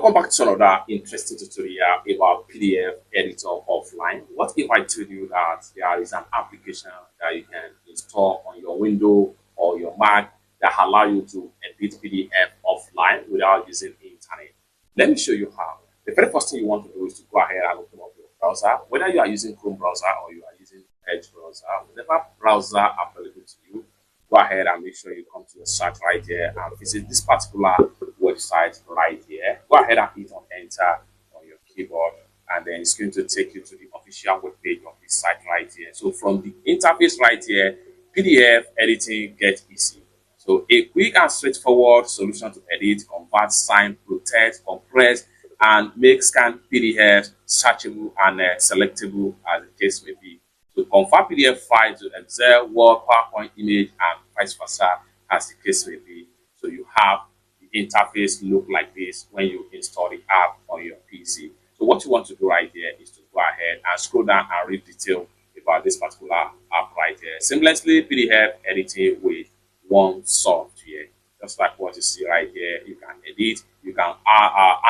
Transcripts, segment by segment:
Welcome back to another interesting tutorial about PDF editor offline. What if I told you that there is an application that you can install on your Windows or your Mac that allow you to edit PDF offline without using the internet? Let me show you how. The very first thing you want to do is to go ahead and open up your browser. Whether you are using Chrome browser or you are using Edge browser, whatever browser available to you, go ahead and make sure you come to the search right here and visit this particular website right here. Go ahead and hit on enter on your keyboard, and then it's going to take you to the official web page of this site right here. So from the interface right here, PDF editing get easy. So a quick and straightforward solution to edit, convert, sign, protect, compress, and make scanned PDFs searchable and selectable as the case may be. To convert PDF file to Excel, Word, PowerPoint, image, and vice versa as the case may be. So you have the interface look like this when you install the app on your PC. So what you want to do right here is to go ahead and scroll down and read detail about this particular app right here. Seamlessly PDF editing with one software. Just like what you see right here, you can edit, you can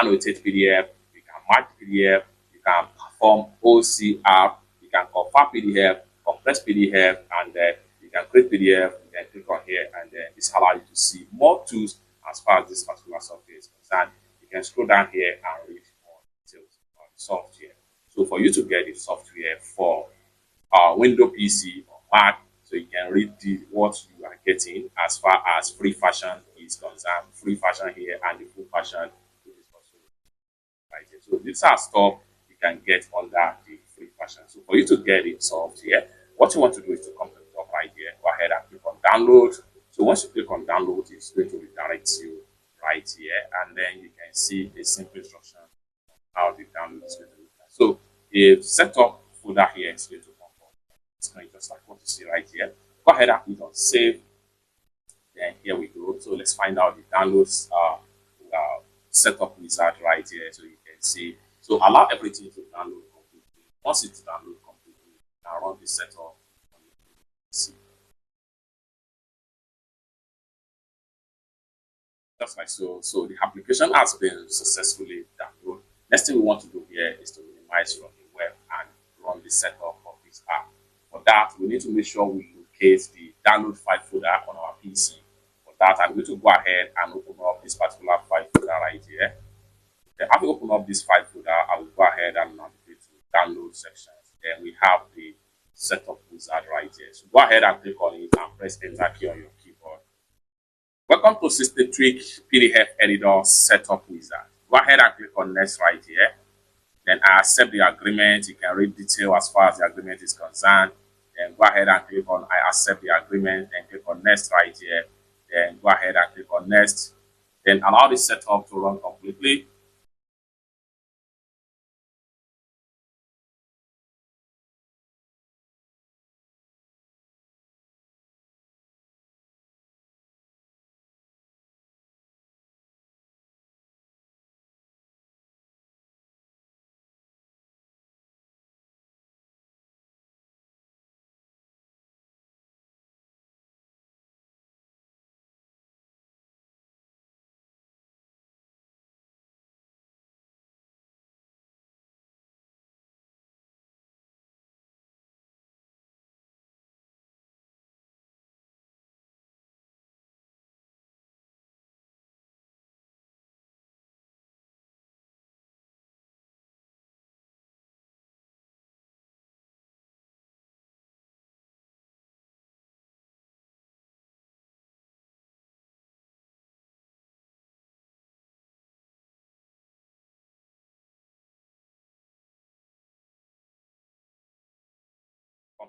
annotate PDF, you can mark PDF, you can perform OCR, you can convert PDF, compress PDF, and you can create PDF. You can click on here, and this allows you to see more tools as far as this particular software is concerned. You can scroll down here and read more details on the software. So for you to get the software for Windows PC or Mac, so you can read what you are getting as far as free version is concerned. Free version here and the full version is also right here. So these are stuff you can get under the free version. So for you to get it software, what you want to do is to come to the top right here. Go ahead and click on download. So once you click on download, it's going to redirect you right here, and then you can see a simple instruction on how the download is going to look like. So a setup folder here is going to come up. It's going just like what you see right here. Go ahead and click on save. Then here we go. So let's find out the downloads setup wizard right here, so you can see. So allow everything to download completely. Once it's downloaded completely, now run the setup on your PC. Just like so. So the application has been successfully downloaded. Next thing we want to do here is to minimize from the web and run the setup of this app. For that, we need to make sure we locate the download file folder on our PC. For that, I'm going to go ahead and open up this particular file folder right here. Then after open up this file folder, I will go ahead and navigate to download sections. Then we have the setup wizard right here. So go ahead and click on it and press enter key on your keyboard. Welcome to System Tweak PDF Editor Setup Wizard. Go ahead and click on next right here. Then I accept the agreement. You can read detail as far as the agreement is concerned. Then go ahead and click on I accept the agreement and click on next right here. Then go ahead and click on next. Then allow the setup to run completely.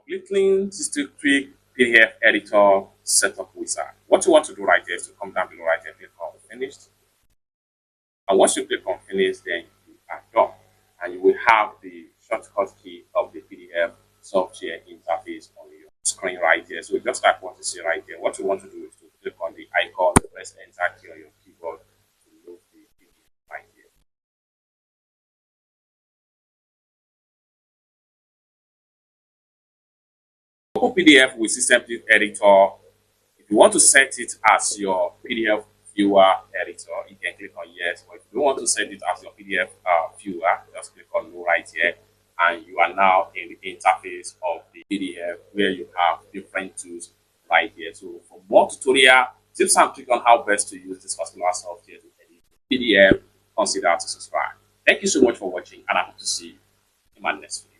Completing System Tweak PDF Editor Setup Wizard. What you want to do right here is to come down below right here, click on finished. And once you click on finish, then you are done. And you will have the shortcut key of the PDF software interface on your screen right here. So just like what you see right here, what you want to do is to click on the icon, press enter key on your keyboard to load the PDF right here. Open PDF with System Tweak Editor. If you want to set it as your PDF viewer editor, you can click on yes. But if you want to send it as your PDF viewer, just click on no right here. And you are now in the interface of the PDF where you have different tools right here. So for more tutorial tips and tricks on how best to use this particular software to edit PDF, consider to subscribe. Thank you so much for watching, and I hope to see you in my next video.